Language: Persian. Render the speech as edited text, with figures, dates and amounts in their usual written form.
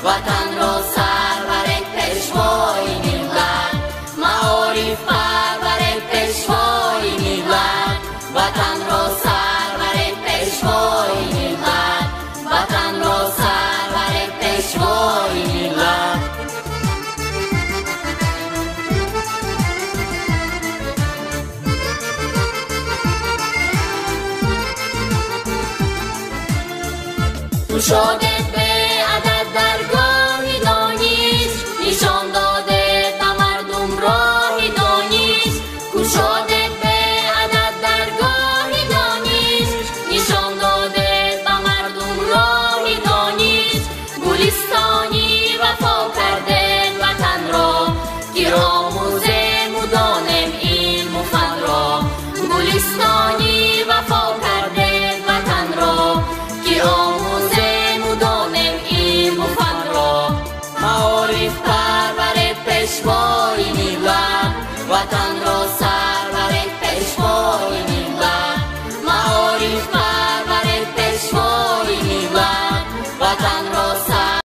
وطن را سرور پیشوای ملت، معارف پرور پیشوای ملت، وطن را سرور پیشوای ملت، وطن را سرور پیشوای ملت. تو شده به عدد درگاه دانش، نشان داده تا مردم راه دانش. کشاده به عدد درگاه دانش، نشان داده تا مردم راه دانش. گلستانی وفا کرده وطن را، که آموزه مدانم علم و فن را. گلستانی وفا کرده وطن را، که آموزه مدانم علم و فن را. معارف پرور پیشوای ملت، وطن را